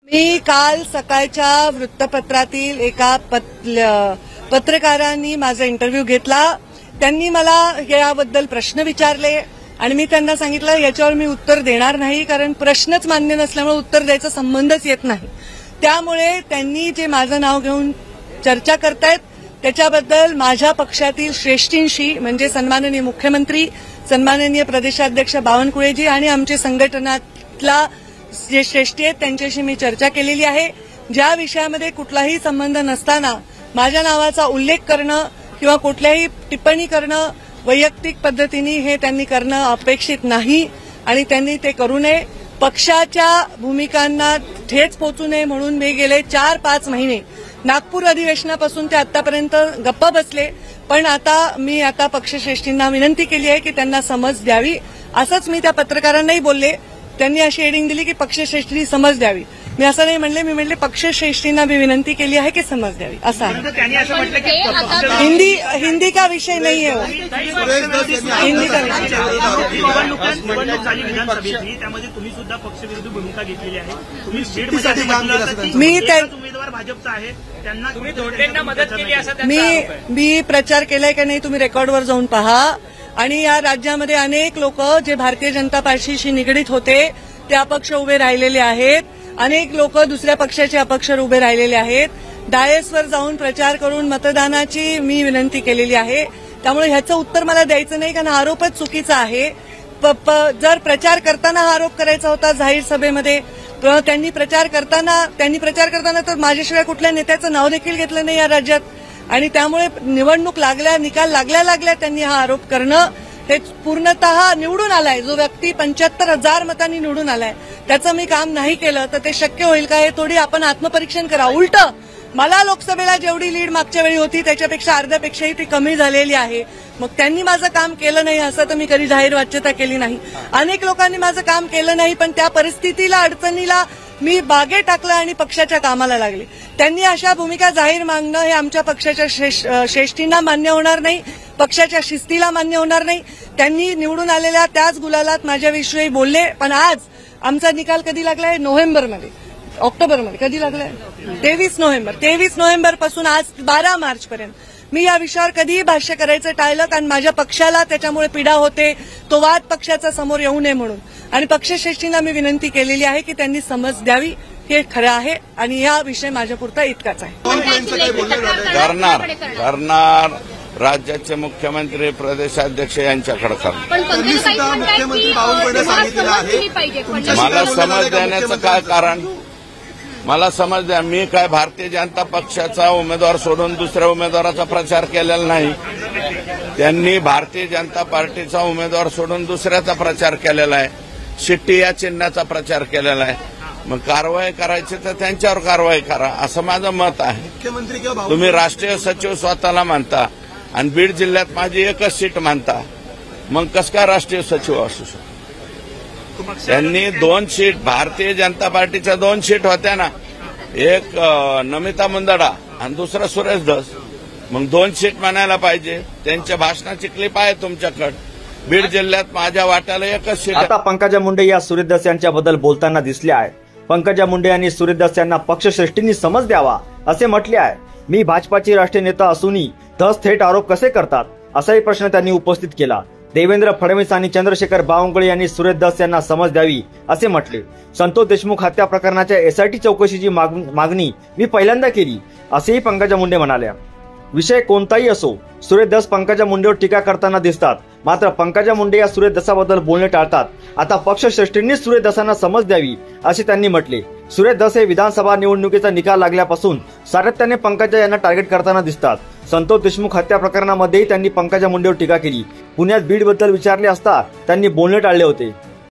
मी काल सकाळच्या वृत्तपत्रातील एका पत्रकारांनी माझा इंटरव्ह्यू घेतला. त्यांनी मला याबद्दल प्रश्न विचारले आणि मी त्यांना सांगितलं याच्यावर मी उत्तर देणार नाही, कारण प्रश्नच मान्य नसल्यामुळे उत्तर द्यायचा संबंधच येत नाही. त्यामुळे त्यांनी जे माझं नाव घेऊन चर्चा करतायत त्याच्याबद्दल माझ्या पक्षातील श्रेष्ठींशी म्हणजे सन्माननीय मुख्यमंत्री, सन्माननीय प्रदेशाध्यक्ष बावनकुळेजी आणि आमचे संघटनातला जे श्रेष्ठी आहेत त्यांच्याशी मी चर्चा केलेली आहे. ज्या विषयामध्ये कुठलाही संबंध नसताना माझ्या नावाचा उल्लेख करणं किंवा कुठल्याही टिप्पणी करणं वैयक्तिक पद्धतीने हे त्यांनी करणं अपेक्षित नाही आणि त्यांनी ते करू नये. पक्षाच्या भूमिकांना ठेच पोचू नये म्हणून मी गेले 4-5 महिने नागपूर अधिवेशनापासून ते आतापर्यंत गप्प बसले. पण मी आता पक्षश्रेष्ठींना विनंती केली आहे की त्यांना समज द्यावी. असंच मी त्या पत्रकारांनाही बोलले. त्यांनी अशी हेडिंग दिली की पक्षश्रेष्ठींनी समज द्यावी. मी असं नाही म्हणले, मी म्हणले पक्षश्रेष्ठींना मी विनंती केली आहे की समज द्यावी. असं आहे. हिंदी का विषय नाही है. हिंदी का विषय निवडणूक झाली विधानसभेची, त्यामध्ये तुम्ही सुद्धा पक्षविरोधी भूमिका घेतलेली आहे. तुम्ही उमेदवार भाजपचा आहे, त्यांना तुम्ही दोडलेंना मदत केली असं मी प्रचार केलाय का नाही तुम्ही रेकॉर्डवर जाऊन पहा. आणि या राज्यामध्ये अनेक लोक जे भारतीय जनता पार्टीशी निगडीत होते ते अपक्ष उभे राहिलेले आहेत. अनेक लोक दुसऱ्या पक्षाचे अपक्ष उभे राहिलेले आहेत. डायसवर जाऊन प्रचार करून मतदानाची मी विनंती केलेली आहे. त्यामुळे ह्याचं उत्तर मला द्यायचं नाही, कारण आरोपच चुकीचा आहे. जर प्रचार करताना हा आरोप करायचा होता जाहीर सभेमध्ये, त्यांनी प्रचार करताना तर माझ्याशिवाय कुठल्या नेत्याचं नाव देखील घेतलं नाही या राज्यात. आणि त्यामुळे निवडणूक निकाल लागल्या त्यांनी हा आरोप करणं हे पूर्णतः निवडून आलाय जो व्यक्ती 75,000 मतांनी निवडून आलाय त्याचं मी काम नाही केलं तर ते शक्य होईल का हे थोडी आपण आत्मपरीक्षण करा. उलट मला लोकसभेला जेवढी लीड मागच्या वेळी होती त्याच्यापेक्षा अर्ध्यापेक्षाही ती कमी झालेली आहे. मग त्यांनी माझं काम केलं नाही असं तर मी कधी जाहीर वाच्यता केली नाही. अनेक लोकांनी माझं काम केलं नाही, पण त्या परिस्थितीला अडचणीला मी बागे टाकलं आणि पक्षाच्या कामाला लागले. त्यांनी अशा भूमिका जाहीर मागणं हे आमच्या पक्षाच्या श्रेष्ठींना मान्य होणार नाही, पक्षाच्या शिस्तीला मान्य होणार नाही. त्यांनी निवडून आलेल्या त्याच गुलालात माझ्याविषयी बोलले. पण आज आमचा निकाल कधी लागलाय? ऑक्टोबरमध्ये कधी लागलाय? 23 नोव्हेंबर पासून आज 12 मार्चपर्यंत मी या विषयावर कधीही भाष्य करायचं टाळलं, कारण माझ्या पक्षाला त्याच्यामुळे पीडा होते. तो वाद पक्षाचा समोर येऊ नये म्हणून. आणि पक्षश्रेष्ठींना मी विनंती केलेली आहे की त्यांनी समज द्यावी. हे खरं आहे आणि हा विषय माझ्यापुरता इतकाच आहे. करणार राज्याचे मुख्यमंत्री प्रदेशाध्यक्ष यांच्याकडे करणार. मला समज देण्याचं काय कारण? मला समज द्या. मी काय भारतीय जनता पक्षाचा उमेदवार सोडून दुसऱ्या उमेदवाराचा प्रचार केलेला नाही. त्यांनी भारतीय जनता पार्टीचा उमेदवार सोडून दुसऱ्याचा प्रचार केलेला आहे. शिट्टी या चिन्हाचा प्रचार केलेला आहे. मग कारवाई करायची तर त्यांच्यावर कारवाई करा असं माझं मत आहे. तुम्ही राष्ट्रीय सचिव स्वतःला मानता आणि बीड जिल्ह्यात माझी एकच सीट मानता, मग कसं काय राष्ट्रीय सचिव असू शकतो? त्यांनी 2 सीट भारतीय जनता पार्टीच्या 2 सीट होत्या ना, एक नमिता मुंदडा आणि दुसरा सुरेश धस. मग 2 सीट म्हणायला पाहिजे. त्यांच्या भाषणाची क्लिप आहे तुमच्याकडे. बीड जिल्ह्यात माझ्या वाट्याला एकच सीट. आता पंकजा मुंडे या सुरेश धस यांच्याबद्दल बोलताना दिसल्या आहेत. पंकजा मुंडे यांनी सुरेश धस यांना पक्षश्रेष्ठींनी समज द्यावा असे म्हटले आहे. मी भाजपाची राष्ट्रीय नेता असूनही धस थेट आरोप कसे करतात असाही प्रश्न त्यांनी उपस्थित केला. देवेंद्र फडणवीस आणि चंद्रशेखर बावनकुळे यांनी सुरेश धस यांना समज द्यावी असे म्हटले. संतोष देशमुख हत्या प्रकरणाच्या एसआयटी चौकशीची मागणी मी पहिल्यांदा केली असेही पंकजा मुंडे म्हणाल्या. विषय कोणताही असो, सुरेश धस पंकजा मुंडेवर टीका करताना दिसतात. मात्र पंकजा मुंडे या सुरेश धसाबद्दल बोलणे टाळतात. आता पक्षश्रेष्ठींनीच सुरेश धसांना समज द्यावी असे त्यांनी म्हटले. सुरेश धस हे विधानसभा निवडणुकीचा निकाल लागल्यापासून सातत्याने पंकजा यांना टार्गेट करताना दिसतात. संतोष देशमुख हत्या प्रकरणामध्येही त्यांनी पंकजा मुंडेवर टीका केली. पुण्यात बीडबद्दल विचारले असता त्यांनी बोलणे टाळले होते.